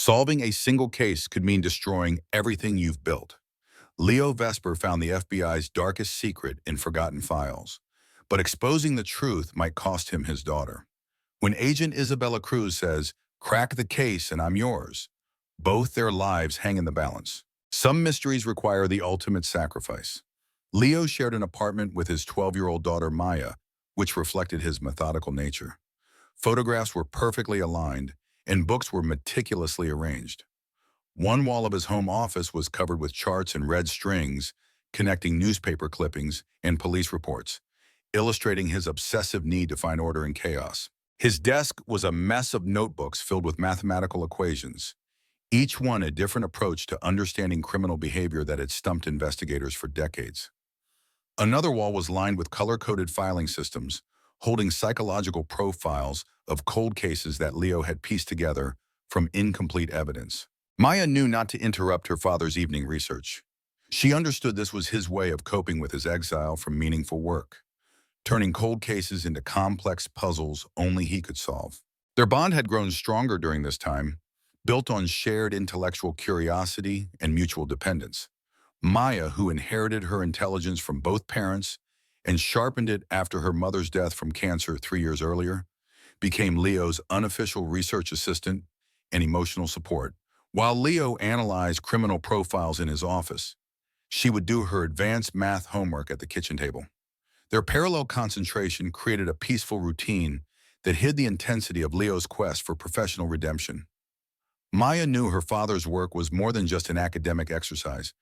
Solving a single case could mean destroying everything you've built. Leo Vesper found the FBI's darkest secret in forgotten files, but exposing the truth might cost him his daughter. When Agent Isabella Cruz says, "Crack the case and I'm yours," both their lives hang in the balance. Some mysteries require the ultimate sacrifice. Leo shared an apartment with his 12-year-old daughter Maya, which reflected his methodical nature. Photographs were perfectly aligned, and books were meticulously arranged. One wall of his home office was covered with charts and red strings connecting newspaper clippings and police reports, illustrating his obsessive need to find order in chaos. His desk was a mess of notebooks filled with mathematical equations, each one a different approach to understanding criminal behavior that had stumped investigators for decades. Another wall was lined with color-coded filing systems, holding psychological profiles of cold cases that Leo had pieced together from incomplete evidence. Maya knew not to interrupt her father's evening research. She understood this was his way of coping with his exile from meaningful work, turning cold cases into complex puzzles only he could solve. Their bond had grown stronger during this time, built on shared intellectual curiosity and mutual dependence. Maya, who inherited her intelligence from both parents and sharpened it after her mother's death from cancer 3 years earlier, became Leo's unofficial research assistant and emotional support. While Leo analyzed criminal profiles in his office, she would do her advanced math homework at the kitchen table. Their parallel concentration created a peaceful routine that hid the intensity of Leo's quest for professional redemption. Maya knew her father's work was more than just an academic exercise.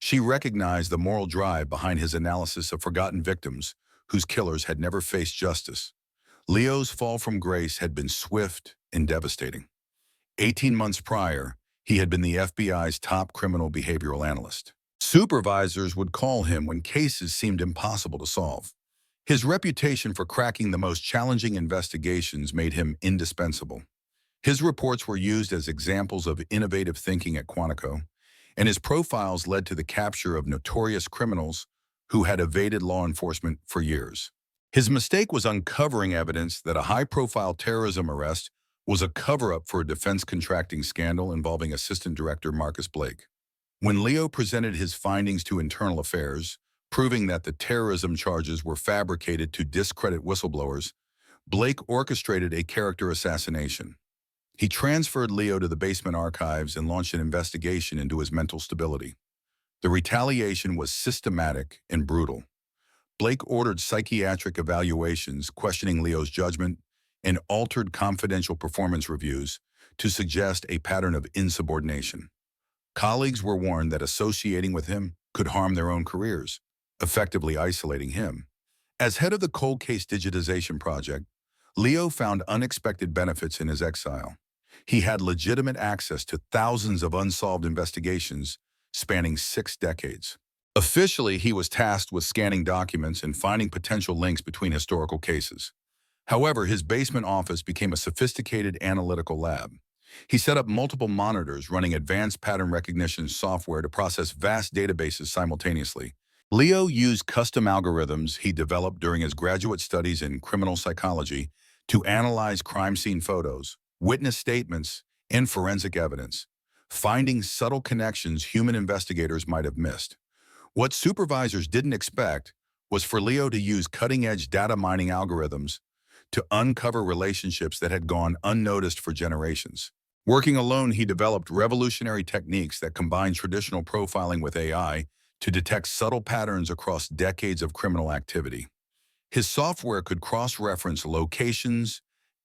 She recognized the moral drive behind his analysis of forgotten victims whose killers had never faced justice. Leo's fall from grace had been swift and devastating. 18 months prior, he had been the FBI's top criminal behavioral analyst. Supervisors would call him when cases seemed impossible to solve. His reputation for cracking the most challenging investigations made him indispensable. His reports were used as examples of innovative thinking at Quantico, and his profiles led to the capture of notorious criminals who had evaded law enforcement for years. His mistake was uncovering evidence that a high-profile terrorism arrest was a cover-up for a defense contracting scandal involving Assistant Director Marcus Blake. When Leo presented his findings to Internal Affairs, proving that the terrorism charges were fabricated to discredit whistleblowers, Blake orchestrated a character assassination. He transferred Leo to the basement archives and launched an investigation into his mental stability. The retaliation was systematic and brutal. Blake ordered psychiatric evaluations questioning Leo's judgment and altered confidential performance reviews to suggest a pattern of insubordination. Colleagues were warned that associating with him could harm their own careers, effectively isolating him. As head of the cold case digitization project, Leo found unexpected benefits in his exile. He had legitimate access to thousands of unsolved investigations spanning 6 decades. Officially, he was tasked with scanning documents and finding potential links between historical cases. However, his basement office became a sophisticated analytical lab. He set up multiple monitors running advanced pattern recognition software to process vast databases simultaneously. Leo used custom algorithms he developed during his graduate studies in criminal psychology to analyze crime scene photos, witness statements, and forensic evidence, finding subtle connections human investigators might have missed. What supervisors didn't expect was for Leo to use cutting-edge data mining algorithms to uncover relationships that had gone unnoticed for generations. Working alone, he developed revolutionary techniques that combined traditional profiling with AI to detect subtle patterns across decades of criminal activity. His software could cross-reference locations,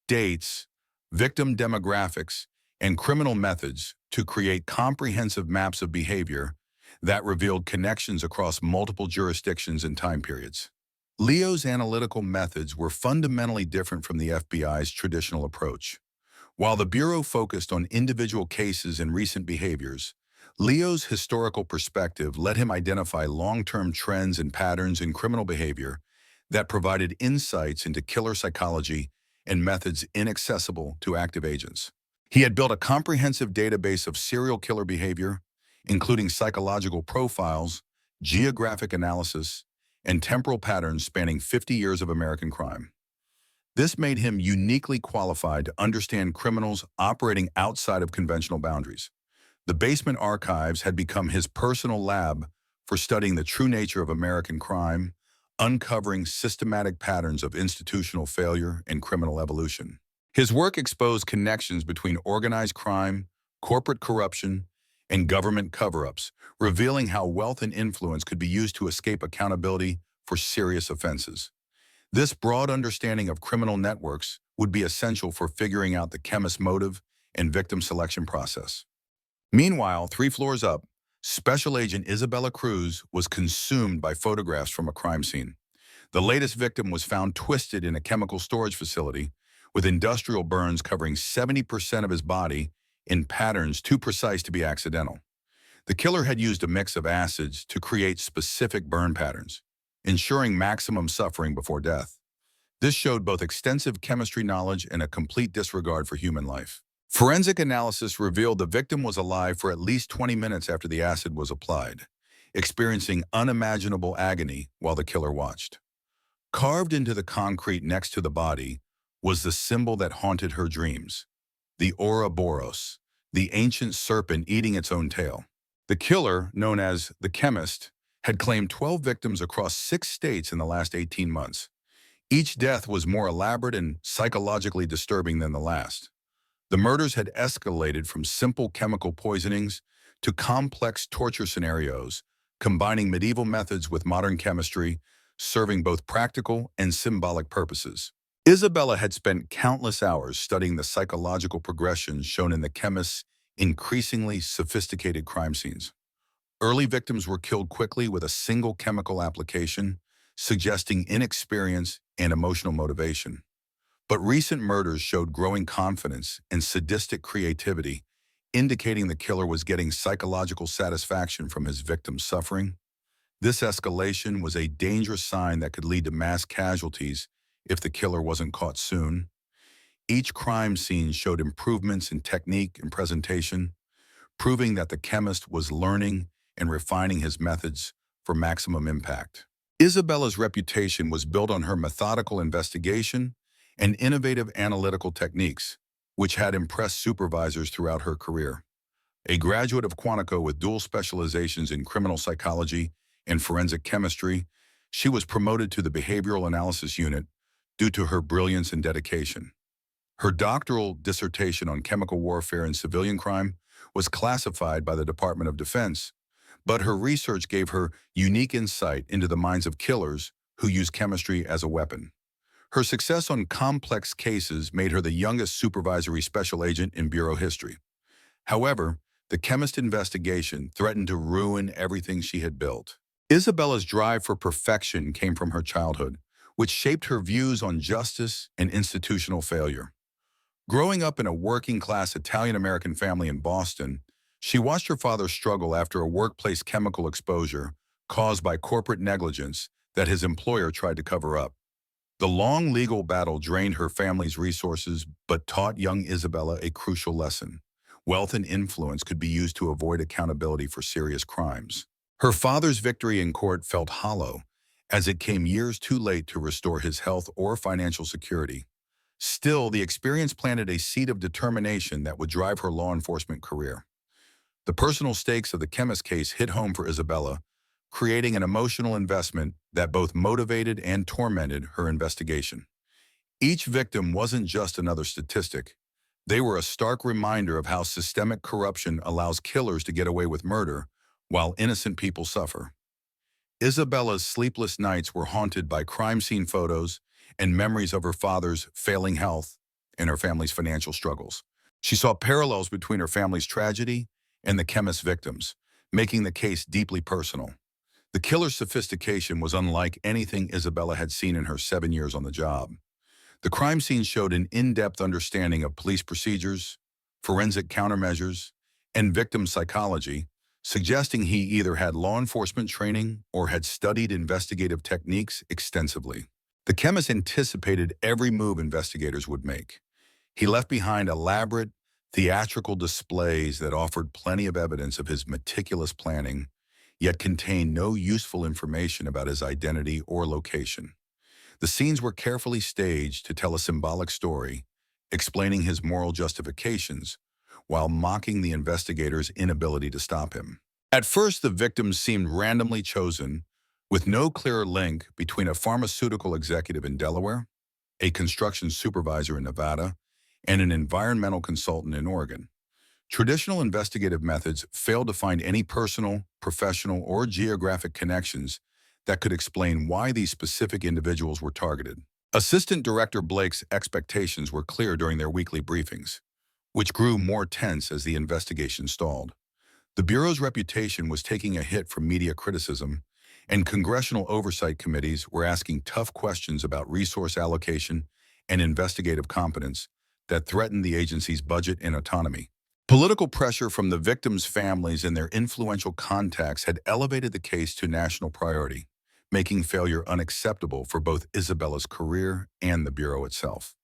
dates, victim demographics, and criminal methods to create comprehensive maps of behavior that revealed connections across multiple jurisdictions and time periods. Leo's analytical methods were fundamentally different from the FBI's traditional approach. While the Bureau focused on individual cases and recent behaviors, Leo's historical perspective let him identify long-term trends and patterns in criminal behavior that provided insights into killer psychology and methods inaccessible to active agents. He had built a comprehensive database of serial killer behavior, including psychological profiles, geographic analysis, and temporal patterns spanning 50 years of American crime. This made him uniquely qualified to understand criminals operating outside of conventional boundaries. The basement archives had become his personal lab for studying the true nature of American crime, uncovering systematic patterns of institutional failure and criminal evolution. His work exposed connections between organized crime, corporate corruption, and government cover-ups, revealing how wealth and influence could be used to escape accountability for serious offenses. This broad understanding of criminal networks would be essential for figuring out the chemist's motive and victim selection process. Meanwhile, 3 floors up, Special Agent Isabella Cruz was consumed by photographs from a crime scene. The latest victim was found twisted in a chemical storage facility, with industrial burns covering 70% of his body in patterns too precise to be accidental. The killer had used a mix of acids to create specific burn patterns, ensuring maximum suffering before death. This showed both extensive chemistry knowledge and a complete disregard for human life. Forensic analysis revealed the victim was alive for at least 20 minutes after the acid was applied, experiencing unimaginable agony while the killer watched. Carved into the concrete next to the body was the symbol that haunted her dreams, the Ouroboros, the ancient serpent eating its own tail. The killer, known as the chemist, had claimed 12 victims across 6 states in the last 18 months. Each death was more elaborate and psychologically disturbing than the last. The murders had escalated from simple chemical poisonings to complex torture scenarios, combining medieval methods with modern chemistry, serving both practical and symbolic purposes. Isabella had spent countless hours studying the psychological progressions shown in the chemist's increasingly sophisticated crime scenes. Early victims were killed quickly with a single chemical application, suggesting inexperience and emotional motivation. But recent murders showed growing confidence and sadistic creativity, indicating the killer was getting psychological satisfaction from his victim's suffering. This escalation was a dangerous sign that could lead to mass casualties if the killer wasn't caught soon. Each crime scene showed improvements in technique and presentation, proving that the chemist was learning and refining his methods for maximum impact. Isabella's reputation was built on her methodical investigation and innovative analytical techniques, which had impressed supervisors throughout her career. A graduate of Quantico with dual specializations in criminal psychology and forensic chemistry, she was promoted to the behavioral analysis unit due to her brilliance and dedication. Her doctoral dissertation on chemical warfare and civilian crime was classified by the Department of Defense, but her research gave her unique insight into the minds of killers who use chemistry as a weapon. Her success on complex cases made her the youngest supervisory special agent in Bureau history. However, the chemist investigation threatened to ruin everything she had built. Isabella's drive for perfection came from her childhood, which shaped her views on justice and institutional failure. Growing up in a working-class Italian-American family in Boston, she watched her father struggle after a workplace chemical exposure caused by corporate negligence that his employer tried to cover up. The long legal battle drained her family's resources but taught young Isabella a crucial lesson. Wealth and influence could be used to avoid accountability for serious crimes. Her father's victory in court felt hollow, as it came years too late to restore his health or financial security. Still, the experience planted a seed of determination that would drive her law enforcement career. The personal stakes of the chemist case hit home for Isabella, creating an emotional investment that both motivated and tormented her investigation. Each victim wasn't just another statistic. They were a stark reminder of how systemic corruption allows killers to get away with murder while innocent people suffer. Isabella's sleepless nights were haunted by crime scene photos and memories of her father's failing health and her family's financial struggles. She saw parallels between her family's tragedy and the chemist's victims, making the case deeply personal. The killer's sophistication was unlike anything Isabella had seen in her 7 years on the job. The crime scene showed an in-depth understanding of police procedures, forensic countermeasures, and victim psychology, suggesting he either had law enforcement training or had studied investigative techniques extensively. The chemist anticipated every move investigators would make. He left behind elaborate, theatrical displays that offered plenty of evidence of his meticulous planning, yet contained no useful information about his identity or location. The scenes were carefully staged to tell a symbolic story, explaining his moral justifications, while mocking the investigators' inability to stop him. At first, the victims seemed randomly chosen, with no clear link between a pharmaceutical executive in Delaware, a construction supervisor in Nevada, and an environmental consultant in Oregon. Traditional investigative methods failed to find any personal, professional, or geographic connections that could explain why these specific individuals were targeted. Assistant Director Blake's expectations were clear during their weekly briefings, which grew more tense as the investigation stalled. The Bureau's reputation was taking a hit from media criticism, and congressional oversight committees were asking tough questions about resource allocation and investigative competence that threatened the agency's budget and autonomy. Political pressure from the victims' families and their influential contacts had elevated the case to national priority, making failure unacceptable for both Isabella's career and the Bureau itself.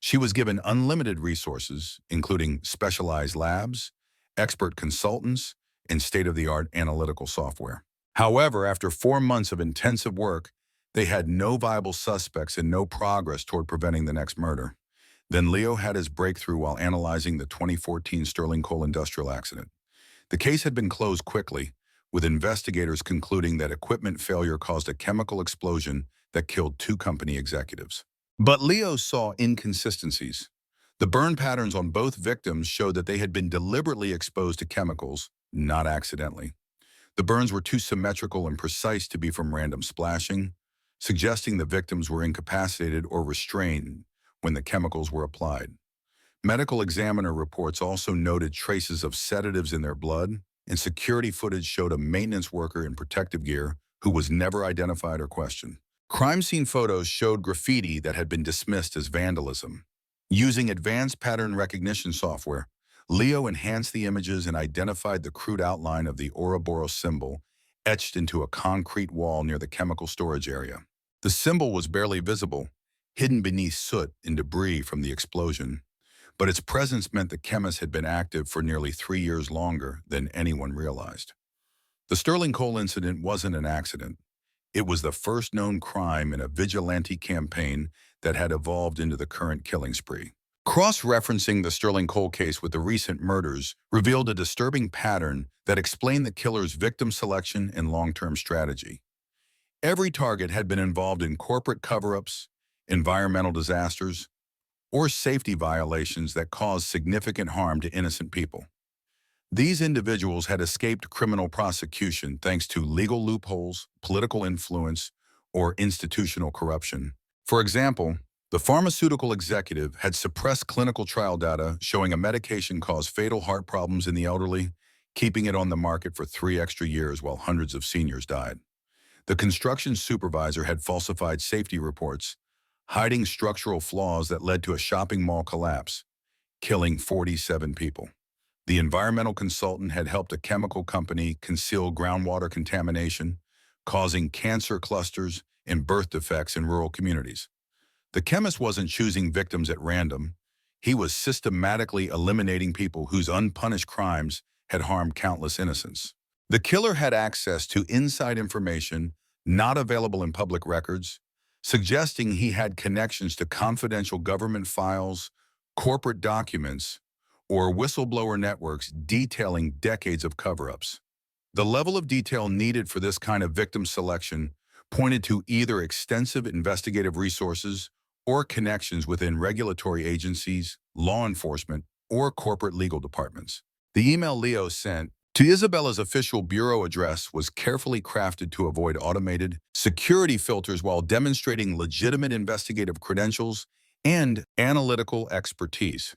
She was given unlimited resources, including specialized labs, expert consultants, and state-of-the-art analytical software. However, after 4 months of intensive work, they had no viable suspects and no progress toward preventing the next murder. Then Leo had his breakthrough while analyzing the 2014 Sterling Coal industrial accident. The case had been closed quickly, with investigators concluding that equipment failure caused a chemical explosion that killed 2 company executives. But Leo saw inconsistencies. The burn patterns on both victims showed that they had been deliberately exposed to chemicals, not accidentally. The burns were too symmetrical and precise to be from random splashing, suggesting the victims were incapacitated or restrained when the chemicals were applied. Medical examiner reports also noted traces of sedatives in their blood, and security footage showed a maintenance worker in protective gear who was never identified or questioned. Crime scene photos showed graffiti that had been dismissed as vandalism. Using advanced pattern recognition software, Leo enhanced the images and identified the crude outline of the Ouroboros symbol etched into a concrete wall near the chemical storage area. The symbol was barely visible, hidden beneath soot and debris from the explosion, but its presence meant the chemist had been active for nearly 3 years longer than anyone realized. The Sterling Coal incident wasn't an accident. It was the first known crime in a vigilante campaign that had evolved into the current killing spree. Cross-referencing the Sterling Coal case with the recent murders revealed a disturbing pattern that explained the killer's victim selection and long-term strategy. Every target had been involved in corporate cover-ups, environmental disasters, or safety violations that caused significant harm to innocent people. These individuals had escaped criminal prosecution thanks to legal loopholes, political influence, or institutional corruption. For example, the pharmaceutical executive had suppressed clinical trial data showing a medication caused fatal heart problems in the elderly, keeping it on the market for 3 extra years while hundreds of seniors died. The construction supervisor had falsified safety reports, hiding structural flaws that led to a shopping mall collapse, killing 47 people. The environmental consultant had helped a chemical company conceal groundwater contamination, causing cancer clusters and birth defects in rural communities. The chemist wasn't choosing victims at random. He was systematically eliminating people whose unpunished crimes had harmed countless innocents. The killer had access to inside information not available in public records, suggesting he had connections to confidential government files, corporate documents, or whistleblower networks detailing decades of cover-ups. The level of detail needed for this kind of victim selection pointed to either extensive investigative resources or connections within regulatory agencies, law enforcement, or corporate legal departments. The email Leo sent to Isabella's official bureau address was carefully crafted to avoid automated security filters while demonstrating legitimate investigative credentials and analytical expertise.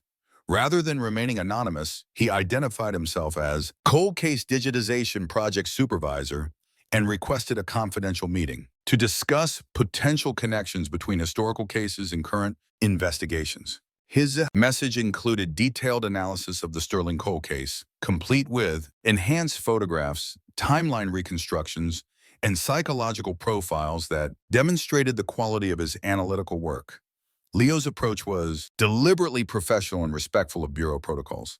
Rather than remaining anonymous, he identified himself as Cold Case Digitization Project Supervisor and requested a confidential meeting to discuss potential connections between historical cases and current investigations. His message included detailed analysis of the Sterling Coal case, complete with enhanced photographs, timeline reconstructions, and psychological profiles that demonstrated the quality of his analytical work. Leo's approach was deliberately professional and respectful of Bureau protocols,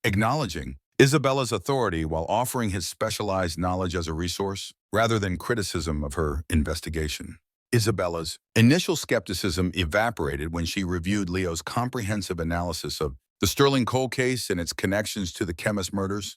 acknowledging Isabella's authority while offering his specialized knowledge as a resource, rather than criticism of her investigation. Isabella's initial skepticism evaporated when she reviewed Leo's comprehensive analysis of the Sterling coal case and its connections to the chemist murders.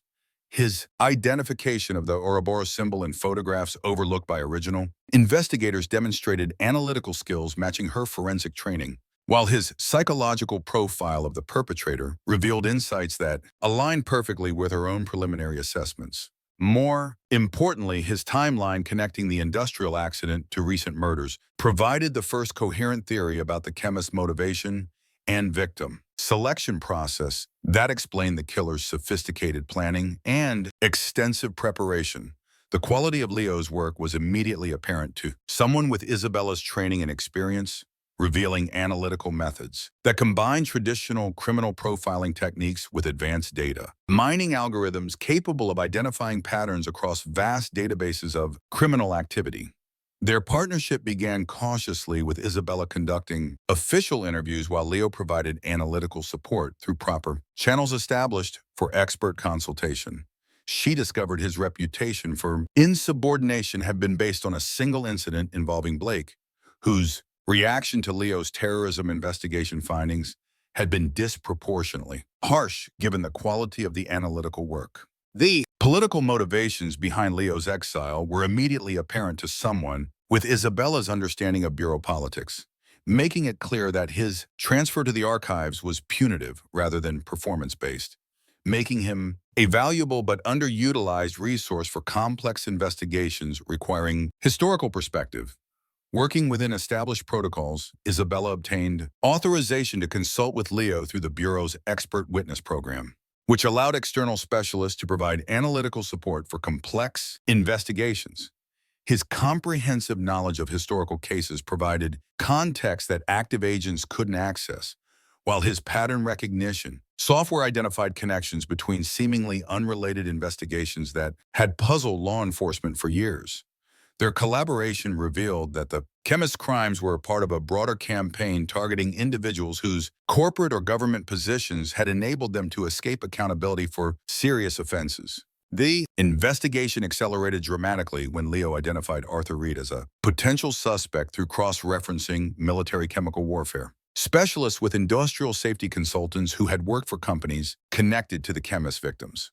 His identification of the Ouroboros symbol in photographs overlooked by original investigators demonstrated analytical skills matching her forensic training, while his psychological profile of the perpetrator revealed insights that aligned perfectly with her own preliminary assessments. More importantly, his timeline connecting the industrial accident to recent murders provided the first coherent theory about the chemist's motivation and victim selection process that explained the killer's sophisticated planning and extensive preparation. The quality of Leo's work was immediately apparent to someone with Isabella's training and experience, revealing analytical methods that combine traditional criminal profiling techniques with advanced data, mining algorithms capable of identifying patterns across vast databases of criminal activity. Their partnership began cautiously, with Isabella conducting official interviews while Leo provided analytical support through proper channels established for expert consultation. She discovered his reputation for insubordination had been based on a single incident involving Blake, whose reaction to Leo's terrorism investigation findings had been disproportionately harsh given the quality of the analytical work. The political motivations behind Leo's exile were immediately apparent to someone with Isabella's understanding of bureau politics, making it clear that his transfer to the archives was punitive rather than performance-based, making him a valuable but underutilized resource for complex investigations requiring historical perspective. Working within established protocols, Isabella obtained authorization to consult with Leo through the Bureau's expert witness program, which allowed external specialists to provide analytical support for complex investigations. His comprehensive knowledge of historical cases provided context that active agents couldn't access, while his pattern recognition software identified connections between seemingly unrelated investigations that had puzzled law enforcement for years. Their collaboration revealed that the chemist's crimes were a part of a broader campaign targeting individuals whose corporate or government positions had enabled them to escape accountability for serious offenses. The investigation accelerated dramatically when Leo identified Arthur Reed as a potential suspect through cross-referencing military chemical warfare. Specialists with industrial safety consultants who had worked for companies connected to the chemist victims.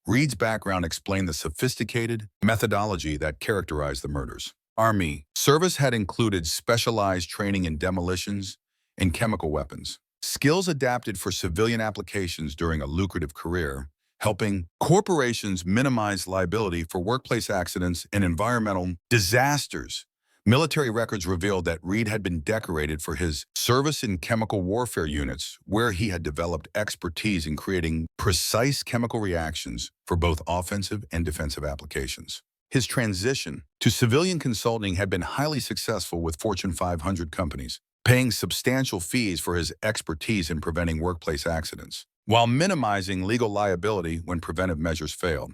Reed's background explained the sophisticated methodology that characterized the murders. Army service had included specialized training in demolitions and chemical weapons, skills adapted for civilian applications during a lucrative career, helping corporations minimize liability for workplace accidents and environmental disasters. Military records revealed that Reed had been decorated for his service in chemical warfare units, where he had developed expertise in creating precise chemical reactions for both offensive and defensive applications. His transition to civilian consulting had been highly successful with Fortune 500 companies, paying substantial fees for his expertise in preventing workplace accidents, while minimizing legal liability when preventive measures failed.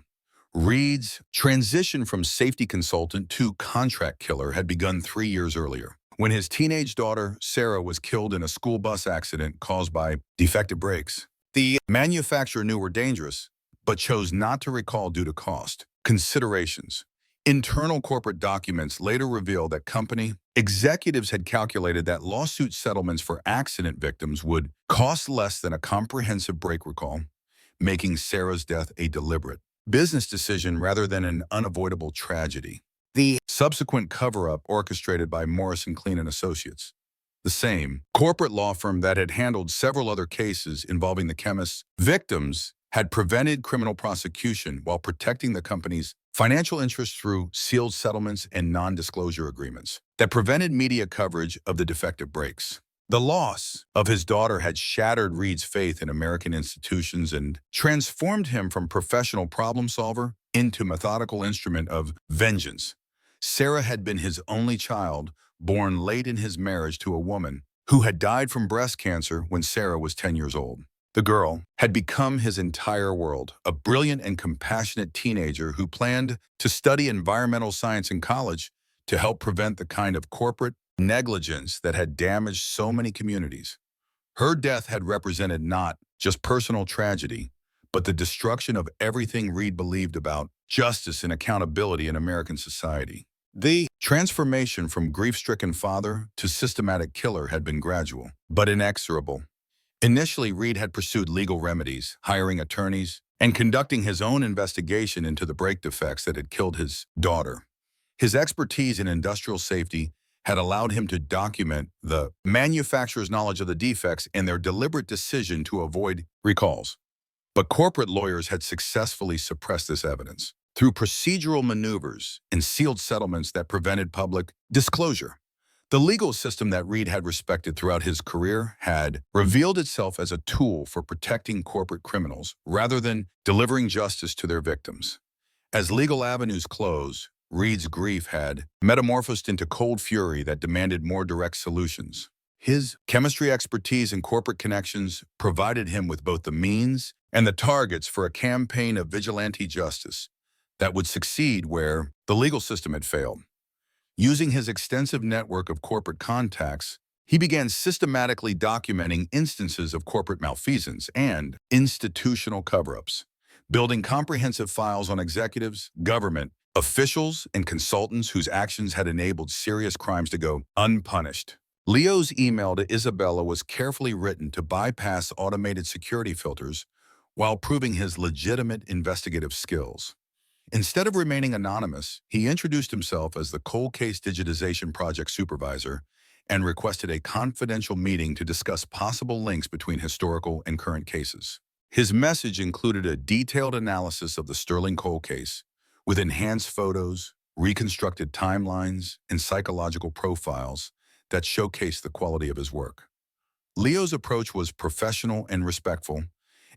Reed's transition from safety consultant to contract killer had begun 3 years earlier, when his teenage daughter, Sarah, was killed in a school bus accident caused by defective brakes. The manufacturer knew were dangerous, but chose not to recall due to cost considerations. Internal corporate documents later revealed that company executives had calculated that lawsuit settlements for accident victims would cost less than a comprehensive brake recall, making Sarah's death a deliberate business decision rather than an unavoidable tragedy. The subsequent cover-up orchestrated by Morrison Clean and Associates, the same corporate law firm that had handled several other cases involving the chemist's victims, had prevented criminal prosecution while protecting the company's financial interests through sealed settlements and non-disclosure agreements that prevented media coverage of the defective brakes. The loss of his daughter had shattered Reed's faith in American institutions and transformed him from professional problem solver into methodical instrument of vengeance. Sarah had been his only child, born late in his marriage to a woman who had died from breast cancer when Sarah was 10 years old. The girl had become his entire world, a brilliant and compassionate teenager who planned to study environmental science in college to help prevent the kind of corporate negligence that had damaged so many communities. Her death had represented not just personal tragedy, but the destruction of everything Reed believed about justice and accountability in American society. The Transformation from grief-stricken father to systematic killer had been gradual, but inexorable. Initially, Reed had pursued legal remedies, hiring attorneys, and conducting his own investigation into the brake defects that had killed his daughter. His expertise in industrial safety had allowed him to document the manufacturer's knowledge of the defects and their deliberate decision to avoid recalls. But corporate lawyers had successfully suppressed this evidence through procedural maneuvers and sealed settlements that prevented public disclosure. The legal system that Reed had respected throughout his career had revealed itself as a tool for protecting corporate criminals rather than delivering justice to their victims. As legal avenues closed, Reed's grief had metamorphosed into cold fury that demanded more direct solutions. His chemistry expertise and corporate connections provided him with both the means and the targets for a campaign of vigilante justice that would succeed where the legal system had failed. Using his extensive network of corporate contacts, he began systematically documenting instances of corporate malfeasance and institutional cover-ups, building comprehensive files on executives, government, officials, and consultants whose actions had enabled serious crimes to go unpunished. Leo's email to Isabella was carefully written to bypass automated security filters while proving his legitimate investigative skills. Instead of remaining anonymous, he introduced himself as the Cold Case Digitization Project Supervisor and requested a confidential meeting to discuss possible links between historical and current cases. His message included a detailed analysis of the Sterling cold case, with enhanced photos, reconstructed timelines, and psychological profiles that showcased the quality of his work. Leo's approach was professional and respectful,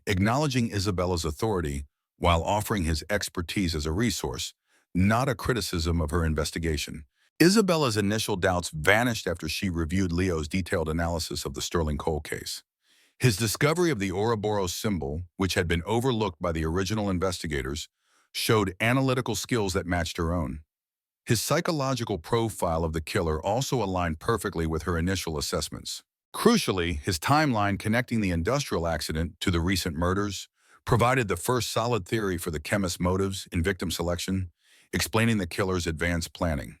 acknowledging Isabella's authority while offering his expertise as a resource, not a criticism of her investigation. Isabella's initial doubts vanished after she reviewed Leo's detailed analysis of the Sterling cold case. His discovery of the Ouroboros symbol, which had been overlooked by the original investigators, showed analytical skills that matched her own. His psychological profile of the killer also aligned perfectly with her initial assessments. Crucially, his timeline connecting the industrial accident to the recent murders provided the first solid theory for the chemist's motives in victim selection, explaining the killer's advanced planning.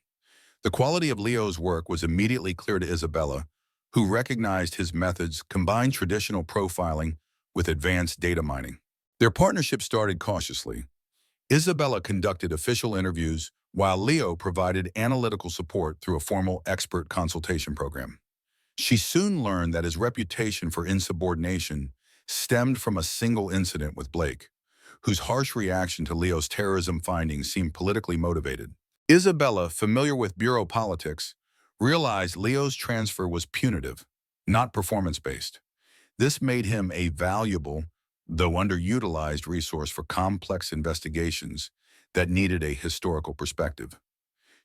The quality of Leo's work was immediately clear to Isabella, who recognized his methods combined traditional profiling with advanced data mining. Their partnership started cautiously. Isabella conducted official interviews, while Leo provided analytical support through a formal expert consultation program. She soon learned that his reputation for insubordination stemmed from a single incident with Blake, whose harsh reaction to Leo's terrorism findings seemed politically motivated. Isabella, familiar with bureau politics, realized Leo's transfer was punitive, not performance-based. This made him a valuable, though underutilized, resource for complex investigations that needed a historical perspective.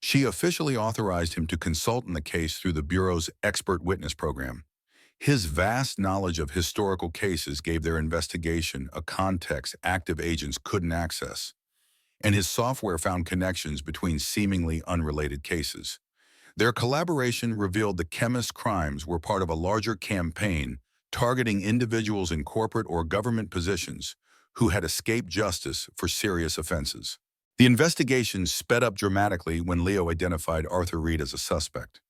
She officially authorized him to consult in the case through the Bureau's expert witness program. His vast knowledge of historical cases gave their investigation a context active agents couldn't access, and his software found connections between seemingly unrelated cases. Their collaboration revealed the chemist's crimes were part of a larger campaign targeting individuals in corporate or government positions who had escaped justice for serious offenses. The investigation sped up dramatically when Leo identified Arthur Reed as a suspect.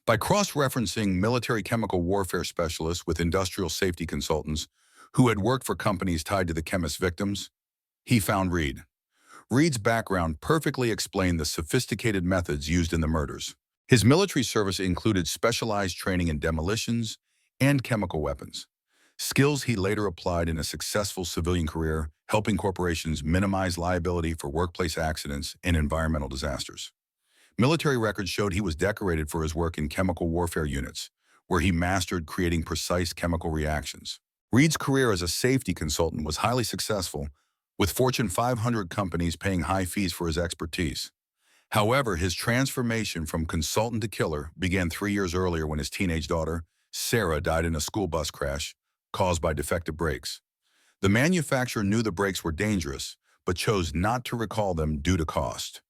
By cross-referencing military chemical warfare specialists with industrial safety consultants who had worked for companies tied to the chemist's victims, he found Reed. Reed's background perfectly explained the sophisticated methods used in the murders. His military service included specialized training in demolitions and chemical weapons, skills he later applied in a successful civilian career, helping corporations minimize liability for workplace accidents and environmental disasters. Military records showed he was decorated for his work in chemical warfare units, where he mastered creating precise chemical reactions. Reed's career as a safety consultant was highly successful, with Fortune 500 companies paying high fees for his expertise. However, his transformation from consultant to killer began 3 years earlier when his teenage daughter, Sarah, died in a school bus crash caused by defective brakes. The manufacturer knew the brakes were dangerous, but chose not to recall them due to cost.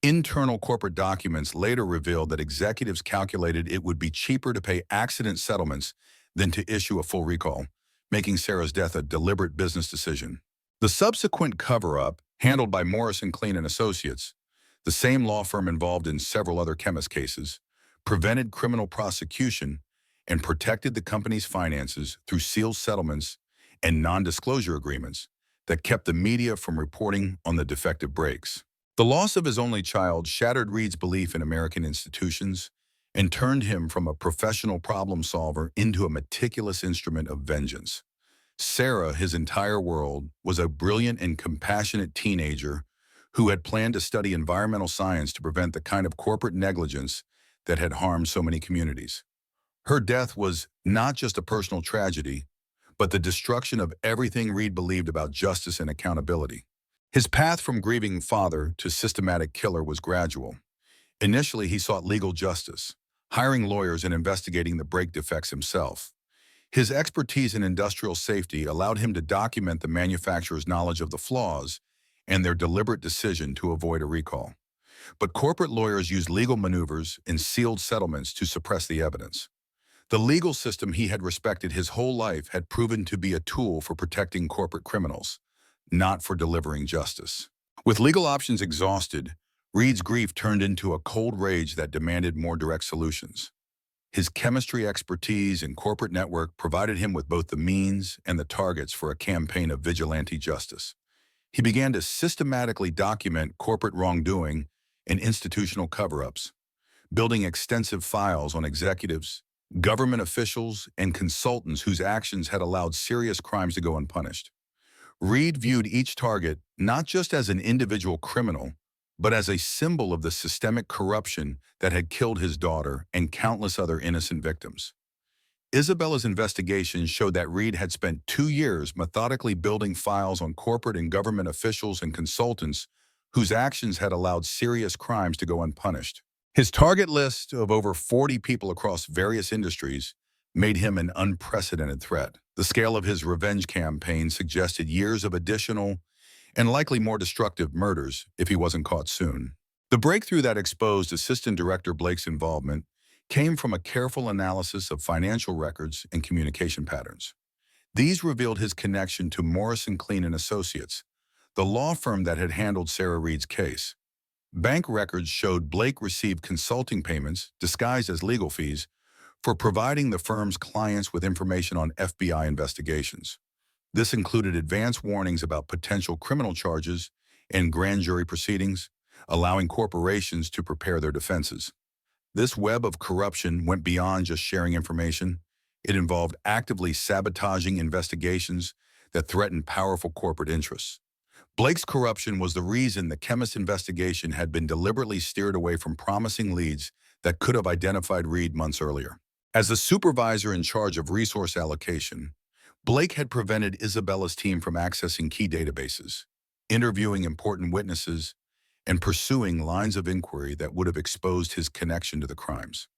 Internal corporate documents later revealed that executives calculated it would be cheaper to pay accident settlements than to issue a full recall, making Sarah's death a deliberate business decision. The subsequent cover-up, handled by Morrison Clean and Associates, The same law firm involved in several other chemist cases, prevented criminal prosecution, and protected the company's finances through sealed settlements and non-disclosure agreements that kept the media from reporting on the defective brakes. The loss of his only child shattered Reed's belief in American institutions and turned him from a professional problem solver into a meticulous instrument of vengeance. Sarah, his entire world, was a brilliant and compassionate teenager who had planned to study environmental science to prevent the kind of corporate negligence that had harmed so many communities. Her death was not just a personal tragedy, but the destruction of everything Reed believed about justice and accountability. His path from grieving father to systematic killer was gradual. Initially, he sought legal justice, hiring lawyers and investigating the brake defects himself. His expertise in industrial safety allowed him to document the manufacturer's knowledge of the flaws and their deliberate decision to avoid a recall. But corporate lawyers used legal maneuvers and sealed settlements to suppress the evidence. The legal system he had respected his whole life had proven to be a tool for protecting corporate criminals, not for delivering justice. With legal options exhausted, Reed's grief turned into a cold rage that demanded more direct solutions. His chemistry expertise and corporate network provided him with both the means and the targets for a campaign of vigilante justice. He began to systematically document corporate wrongdoing and institutional cover-ups, building extensive files on executives, government officials, and consultants whose actions had allowed serious crimes to go unpunished. Reed viewed each target not just as an individual criminal, but as a symbol of the systemic corruption that had killed his daughter and countless other innocent victims. Isabella's investigation showed that Reed had spent 2 years methodically building files on corporate and government officials and consultants whose actions had allowed serious crimes to go unpunished. His target list of over 40 people across various industries made him an unprecedented threat. The scale of his revenge campaign suggested years of additional and likely more destructive murders if he wasn't caught soon. The breakthrough that exposed Assistant Director Blake's involvement came from a careful analysis of financial records and communication patterns. These revealed his connection to Morrison Clean and Associates, the law firm that had handled Sarah Reed's case. Bank records showed Blake received consulting payments, disguised as legal fees, for providing the firm's clients with information on FBI investigations. This included advance warnings about potential criminal charges and grand jury proceedings, allowing corporations to prepare their defenses. This web of corruption went beyond just sharing information. It involved actively sabotaging investigations that threatened powerful corporate interests. Blake's corruption was the reason the chemist investigation had been deliberately steered away from promising leads that could have identified Reed months earlier. As the supervisor in charge of resource allocation, Blake had prevented Isabella's team from accessing key databases, interviewing important witnesses, and pursuing lines of inquiry that would have exposed his connection to the crimes.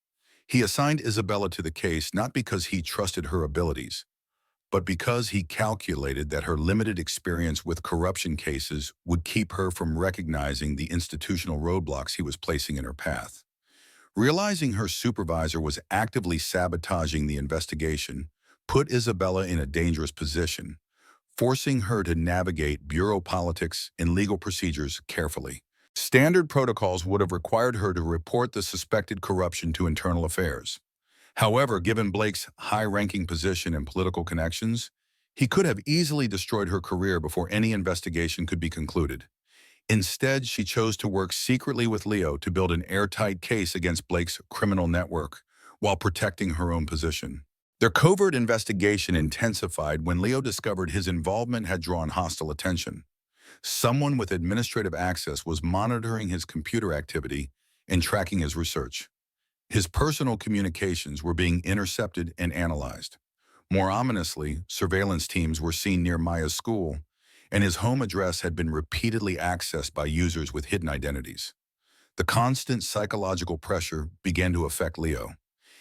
He assigned Isabella to the case not because he trusted her abilities, but because he calculated that her limited experience with corruption cases would keep her from recognizing the institutional roadblocks he was placing in her path. Realizing her supervisor was actively sabotaging the investigation put Isabella in a dangerous position, forcing her to navigate bureau politics and legal procedures carefully. Standard protocols would have required her to report the suspected corruption to internal affairs. However, given Blake's high-ranking position and political connections, he could have easily destroyed her career before any investigation could be concluded. Instead, she chose to work secretly with Leo to build an airtight case against Blake's criminal network while protecting her own position. Their covert investigation intensified when Leo discovered his involvement had drawn hostile attention. Someone with administrative access was monitoring his computer activity and tracking his research. His personal communications were being intercepted and analyzed. More ominously, surveillance teams were seen near Maya's school, and his home address had been repeatedly accessed by users with hidden identities. The constant psychological pressure began to affect Leo,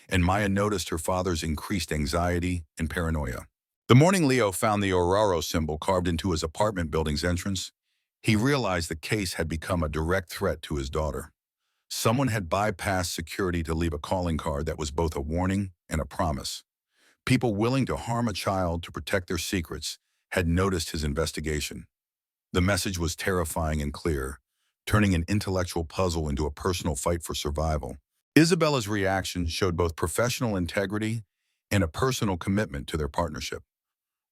and Maya noticed her father's increased anxiety and paranoia. The morning Leo found the Oraro symbol carved into his apartment building's entrance, he realized the case had become a direct threat to his daughter. Someone had bypassed security to leave a calling card that was both a warning and a promise. People willing to harm a child to protect their secrets had noticed his investigation. The message was terrifying and clear. turning an intellectual puzzle into a personal fight for survival. Isabella's reaction showed both professional integrity and a personal commitment to their partnership.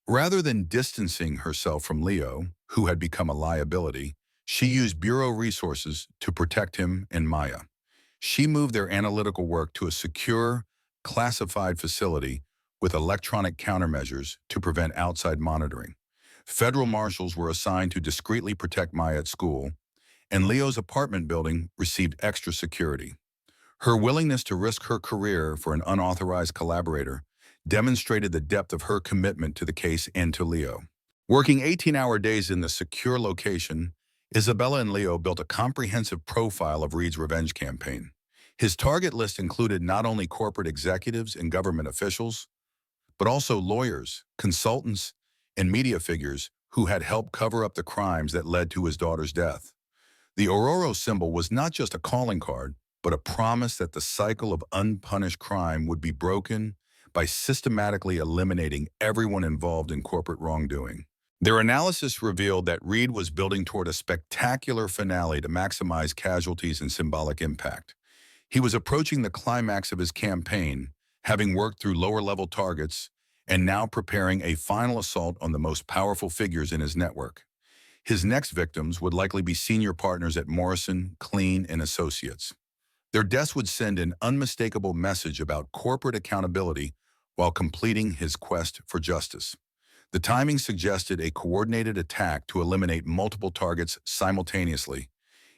Rather than distancing herself from Leo, who had become a liability, she used bureau resources to protect him and Maya. She moved their analytical work to a secure, classified facility with electronic countermeasures to prevent outside monitoring. Federal marshals were assigned to discreetly protect Maya at school, and Leo's apartment building received extra security. Her willingness to risk her career for an unauthorized collaborator demonstrated the depth of her commitment to the case and to Leo. Working 18-hour days in the secure location, Isabella and Leo built a comprehensive profile of Reed's revenge campaign. His target list included not only corporate executives and government officials, but also lawyers, consultants, and media figures who had helped cover up the crimes that led to his daughter's death. The Aurora symbol was not just a calling card, but a promise that the cycle of unpunished crime would be broken by systematically eliminating everyone involved in corporate wrongdoing. Their analysis revealed that Reed was building toward a spectacular finale to maximize casualties and symbolic impact. He was approaching the climax of his campaign, having worked through lower-level targets, and now preparing a final assault on the most powerful figures in his network. His next victims would likely be senior partners at Morrison, Clean, and Associates. Their deaths would send an unmistakable message about corporate accountability while completing his quest for justice. The timing suggested a coordinated attack to eliminate multiple targets simultaneously,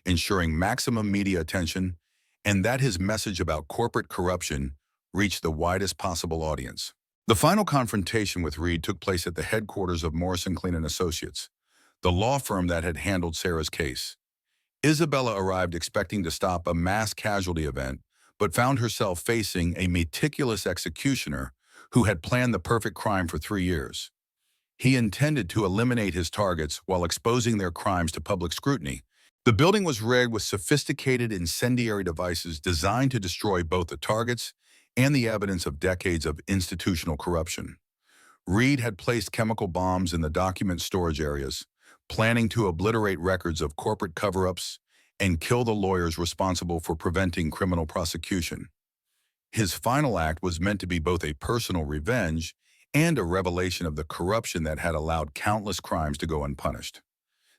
ensuring maximum media attention, and that his message about corporate corruption reached the widest possible audience. The final confrontation with Reed took place at the headquarters of Morrison, Clean and Associates, the law firm that had handled Sarah's case. Isabella arrived expecting to stop a mass casualty event, but found herself facing a meticulous executioner who had planned the perfect crime for 3 years. He intended to eliminate his targets while exposing their crimes to public scrutiny. The building was rigged with sophisticated incendiary devices designed to destroy both the targets and the evidence of decades of institutional corruption. Reed had placed chemical bombs in the document storage areas, planning to obliterate records of corporate cover-ups and kill the lawyers responsible for preventing criminal prosecution. His final act was meant to be both a personal revenge and a revelation of the corruption that had allowed countless crimes to go unpunished.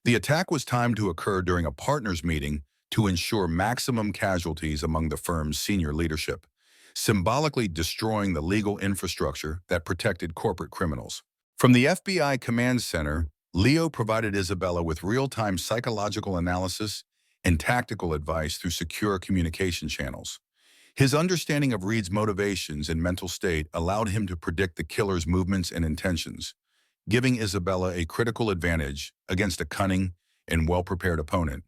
The attack was timed to occur during a partners meeting to ensure maximum casualties among the firm's senior leadership, symbolically destroying the legal infrastructure that protected corporate criminals. From the FBI Command Center, Leo provided Isabella with real-time psychological analysis and tactical advice through secure communication channels. His understanding of Reed's motivations and mental state allowed him to predict the killer's movements and intentions, giving Isabella a critical advantage against a cunning and well-prepared opponent.